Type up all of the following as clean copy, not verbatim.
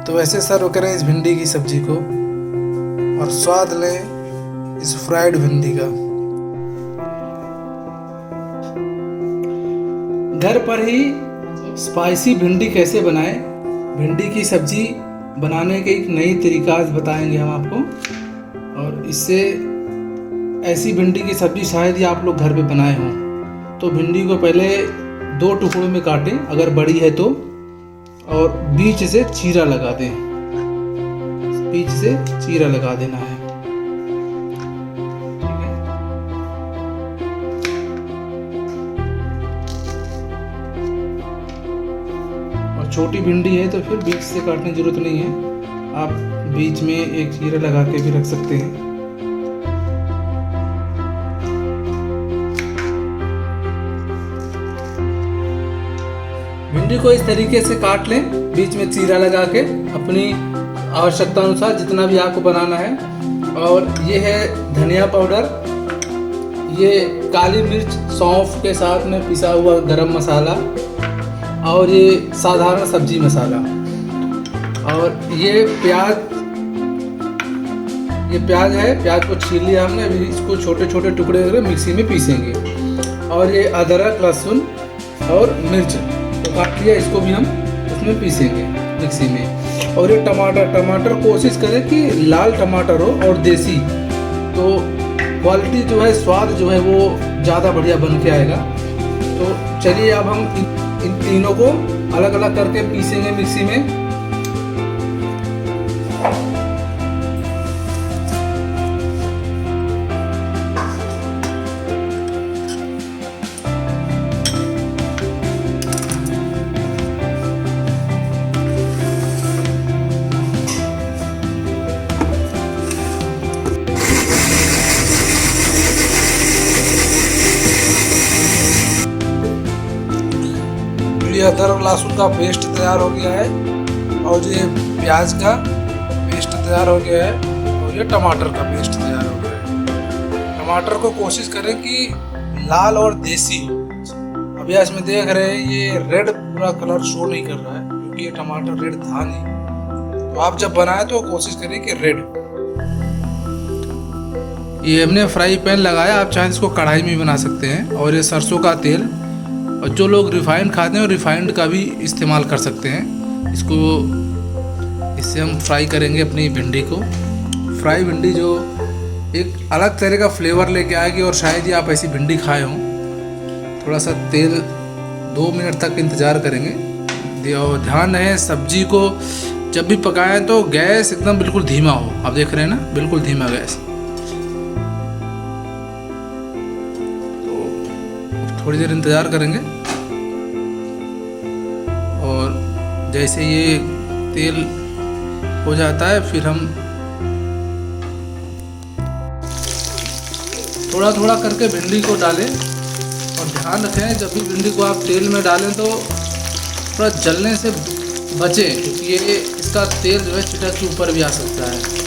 तो ऐसे सर्व करें इस भिंडी की सब्जी को और स्वाद लें इस फ्राइड भिंडी का। घर पर ही स्पाइसी भिंडी कैसे बनाएं, भिंडी की सब्जी बनाने के एक नई तरीका बताएंगे हम आपको। और इससे ऐसी भिंडी की सब्जी शायद ही आप लोग घर पे बनाए हों। तो भिंडी को पहले 2 टुकड़ों में काटें अगर बड़ी है तो, और बीच से चीरा लगा दें, बीच से चीरा लगा देना है। ठीक है, और छोटी भिंडी है तो फिर बीच से काटने की जरूरत नहीं है, आप बीच में एक चीरा लगा के भी रख सकते हैं। भिंडी को इस तरीके से काट लें, बीच में चीरा लगा के, अपनी आवश्यकता अनुसार जितना भी आपको बनाना है। और ये है धनिया पाउडर, ये काली मिर्च सौंफ के साथ में पिसा हुआ गरम मसाला, और ये साधारण सब्जी मसाला। और ये प्याज है, प्याज को छील लिया हमने, अभी इसको छोटे छोटे टुकड़े करके मिक्सी में पीसेंगे। और ये अदरक लहसुन और मिर्च तो काट लिया, इसको भी हम उसमें पीसेंगे मिक्सी में। और ये टमाटर कोशिश करें कि लाल टमाटर हो और देसी, तो क्वालिटी जो है, स्वाद जो है वो ज़्यादा बढ़िया बन के आएगा। तो चलिए अब हम इन तीनों को अलग अलग करके पीसेंगे मिक्सी में। अदरक लहसुन का पेस्ट तैयार हो गया है, और ये प्याज का पेस्ट तैयार हो गया है, और ये टमाटर का पेस्ट तैयार हो गया है। टमाटर को कोशिश करें कि लाल और देसी हो। अभी इसमें देख रहे हैं ये रेड पूरा कलर शो नहीं कर रहा है, क्योंकि ये टमाटर रेड था नहीं। तो आप जब बनाए तो कोशिश करें कि रेड। ये हमने फ्राई पैन लगाया, आप चाहें इसको कढ़ाई में बना सकते हैं। और ये सरसों का तेल, और जो लोग रिफाइंड खाते हैं और रिफाइंड का भी इस्तेमाल कर सकते हैं। इससे हम फ्राई करेंगे अपनी भिंडी को। फ्राई भिंडी जो एक अलग तरह का फ्लेवर लेके आएगी, और शायद ही आप ऐसी भिंडी खाए हों। थोड़ा सा तेल 2 मिनट तक इंतज़ार करेंगे। और ध्यान रहे सब्जी को जब भी पकाएं तो गैस एकदम बिल्कुल धीमा हो। आप देख रहे हैं ना, बिल्कुल धीमा गैस। थोड़ी देर इंतज़ार करेंगे, और जैसे ये तेल हो जाता है फिर हम थोड़ा थोड़ा करके भिंडी को डालें। और ध्यान रखें जब भी भिंडी को आप तेल में डालें तो थोड़ा जलने से बचें, क्योंकि ये इसका तेल जो है छिटक के ऊपर भी आ सकता है।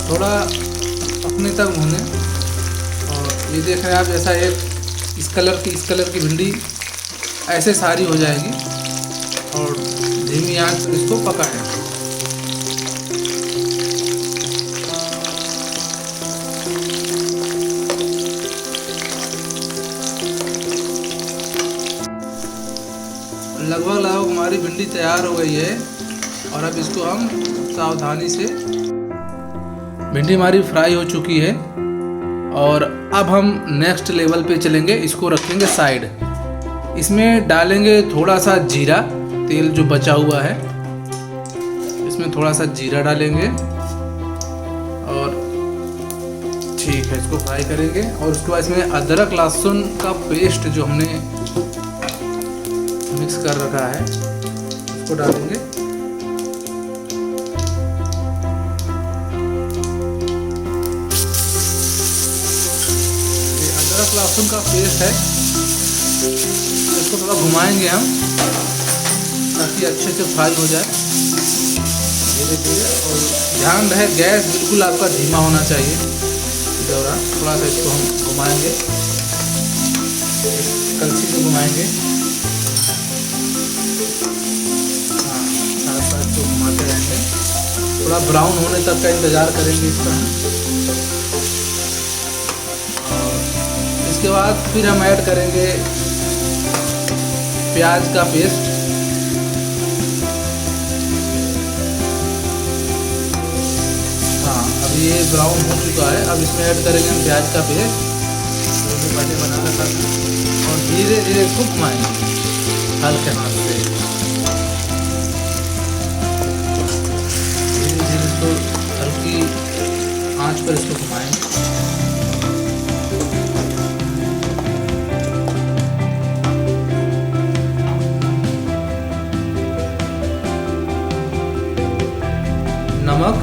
थोड़ा अपने तक भूनें। और ये देख रहे हैं आप, जैसा एक इस कलर की भिंडी ऐसे सारी हो जाएगी, और धीमी आंच पर इसको पकाएं। लगभग हमारी भिंडी तैयार हो गई है, और अब इसको हम सावधानी से, भिंडी हमारी फ्राई हो चुकी है। और अब हम नेक्स्ट लेवल पे चलेंगे, इसको रखेंगे साइड। इसमें डालेंगे थोड़ा सा जीरा, तेल जो बचा हुआ है इसमें थोड़ा सा जीरा डालेंगे, और ठीक है इसको फ्राई करेंगे। और उसके बाद इसमें अदरक लहसुन का पेस्ट जो हमने मिक्स कर रखा है इसको डालेंगे। अदरक लहसुन का पेस्ट है, इसको थोड़ा घुमाएंगे हम ताकि अच्छे से फ्राई हो जाए धीरे धीरे। और ध्यान रहे गैस बिल्कुल आपका धीमा होना चाहिए। दौरान थोड़ा सा इसको हम घुमाएंगे, कलछी से घुमाएंगे। हाँ, साथ साथ इसको घुमाते रहेंगे। थोड़ा ब्राउन होने तक का इंतज़ार करेंगे इसका। और इसके बाद फिर हम ऐड करेंगे प्याज का पेस्ट। हाँ, अब ये ब्राउन हो चुका है। अब इसमें ऐड करेंगे हम प्याज का पेस्ट जो कि पहले बना रखा था, और धीरे धीरे इसको घुमाएंगे हल्के हाथ से। धीरे धीरे इसको हल्की आंच पर इसको घुमाएंगे। नमक,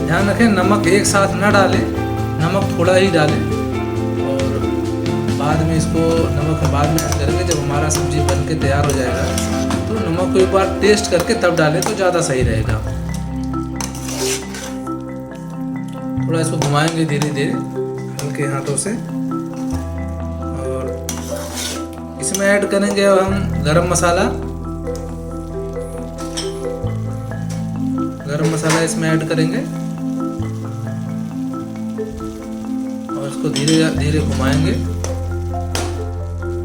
ध्यान रखें नमक एक साथ ना डालें, नमक थोड़ा ही डालें। और बाद में इसको नमक बाद में ऐड करेंगे जब हमारा सब्जी बन के तैयार हो जाएगा। तो नमक को एक बार टेस्ट करके तब डालें तो ज़्यादा सही रहेगा। थोड़ा इसको घुमाएंगे धीरे धीरे हल्के हाथों से। और इसमें ऐड करेंगे अब हम गरम मसाला। गरम मसाला इसमें ऐड करेंगे और इसको धीरे धीरे घुमाएंगे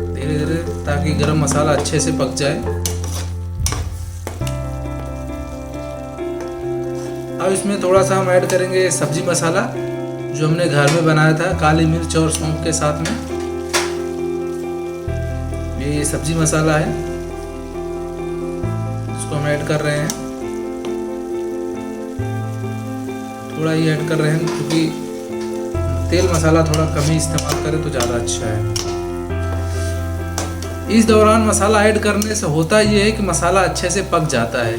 धीरे धीरे, ताकि गरम मसाला अच्छे से पक जाए। अब इसमें थोड़ा सा हम ऐड करेंगे सब्जी मसाला जो हमने घर में बनाया था, काली मिर्च और सौंफ के साथ में। ये सब्जी मसाला है, इसको हम ऐड कर रहे हैं। थोड़ा ही ऐड कर रहे हैं क्योंकि तेल मसाला थोड़ा कम ही इस्तेमाल करें तो ज़्यादा अच्छा है। इस दौरान मसाला ऐड करने से होता ये है कि मसाला अच्छे से पक जाता है।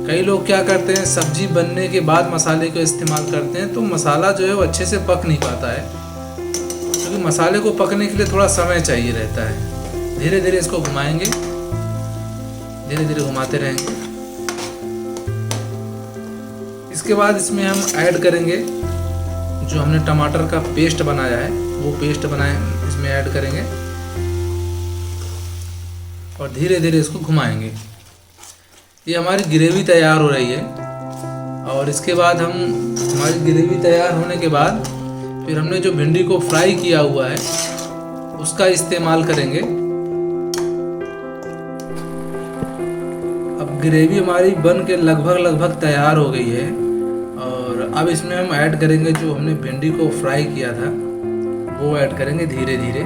कई लोग क्या करते हैं, सब्जी बनने के बाद मसाले को इस्तेमाल करते हैं तो मसाला जो है वो अच्छे से पक नहीं पाता है, क्योंकि मसाले को पकने के लिए थोड़ा समय चाहिए रहता है। धीरे धीरे इसको घुमाएंगे, धीरे धीरे घुमाते रहेंगे। इसके बाद इसमें हम ऐड करेंगे जो हमने टमाटर का पेस्ट बनाया है, वो पेस्ट बनाए इसमें ऐड करेंगे और धीरे धीरे इसको घुमाएंगे। ये हमारी ग्रेवी तैयार हो रही है। और इसके बाद हमारी ग्रेवी तैयार होने के बाद फिर हमने जो भिंडी को फ्राई किया हुआ है उसका इस्तेमाल करेंगे। अब ग्रेवी हमारी बन के लगभग तैयार हो गई है और अब इसमें हम ऐड करेंगे जो हमने भिंडी को फ्राई किया था, वो ऐड करेंगे धीरे धीरे।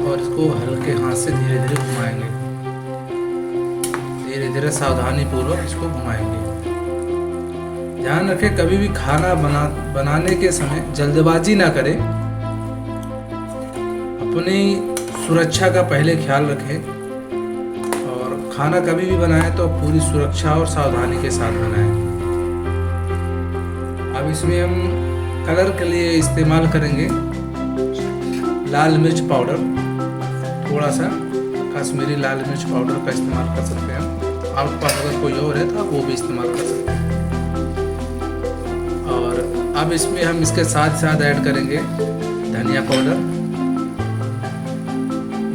और इसको हल्के हाथ से धीरे धीरे घुमाएंगे, धीरे धीरे सावधानी पूर्वक इसको घुमाएंगे। ध्यान रखें कभी भी खाना बनाने के समय जल्दबाजी ना करें, अपनी सुरक्षा का पहले ख्याल रखें और खाना कभी भी बनाएं तो पूरी सुरक्षा और सावधानी के साथ बनाएं। अब इसमें हम कलर के लिए इस्तेमाल करेंगे लाल मिर्च पाउडर, थोड़ा सा कश्मीरी लाल मिर्च पाउडर का इस्तेमाल कर सकते हैं। आपके पास अगर कोई और है तो आप वो भी इस्तेमाल कर सकते हैं। और अब इसमें हम इसके साथ साथ ऐड करेंगे धनिया पाउडर।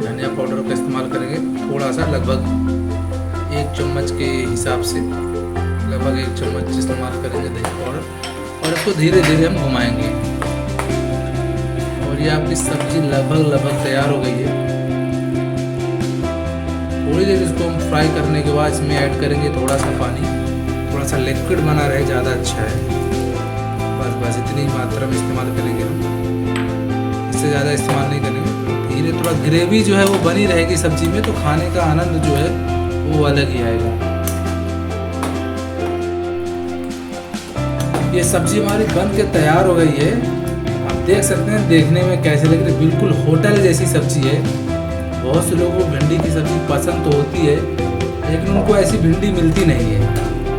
धनिया पाउडर का इस्तेमाल करेंगे थोड़ा सा, लगभग 1 चम्मच के हिसाब से लगभग 1 चम्मच इस्तेमाल करेंगे धनिया पाउडर। और इसको धीरे धीरे हम घुमाएंगे और ये आपकी सब्जी लगभग तैयार हो गई है। थोड़ी देर इसको हम फ्राई करने के बाद इसमें ऐड करेंगे थोड़ा सा पानी, थोड़ा सा लिक्विड बना रहे ज़्यादा अच्छा है। बस इतनी मात्रा में इस्तेमाल करेंगे हम, इससे ज़्यादा इस्तेमाल नहीं करेंगे। धीरे थोड़ा ग्रेवी जो है वो बनी रहेगी सब्जी में, तो खाने का आनंद जो है वो अलग ही आएगा। ये सब्जी हमारी बन के तैयार हो गई है। आप देख सकते हैं देखने में कैसे लग रही है, बिल्कुल होटल जैसी सब्जी है। बहुत से लोगों को भिंडी की सब्ज़ी पसंद तो होती है, लेकिन उनको ऐसी भिंडी मिलती नहीं है।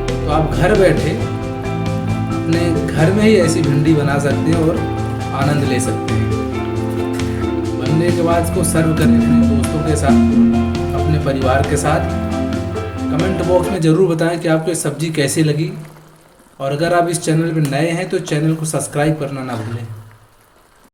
तो आप घर बैठे अपने घर में ही ऐसी भिंडी बना सकते हैं और आनंद ले सकते हैं। बनने बनने के बाद इसको सर्व करें अपने दोस्तों के साथ, अपने परिवार के साथ। कमेंट बॉक्स में ज़रूर बताएं कि आपको ये सब्ज़ी कैसी लगी, और अगर आप इस चैनल पर नए हैं तो चैनल को सब्सक्राइब करना ना भूलें।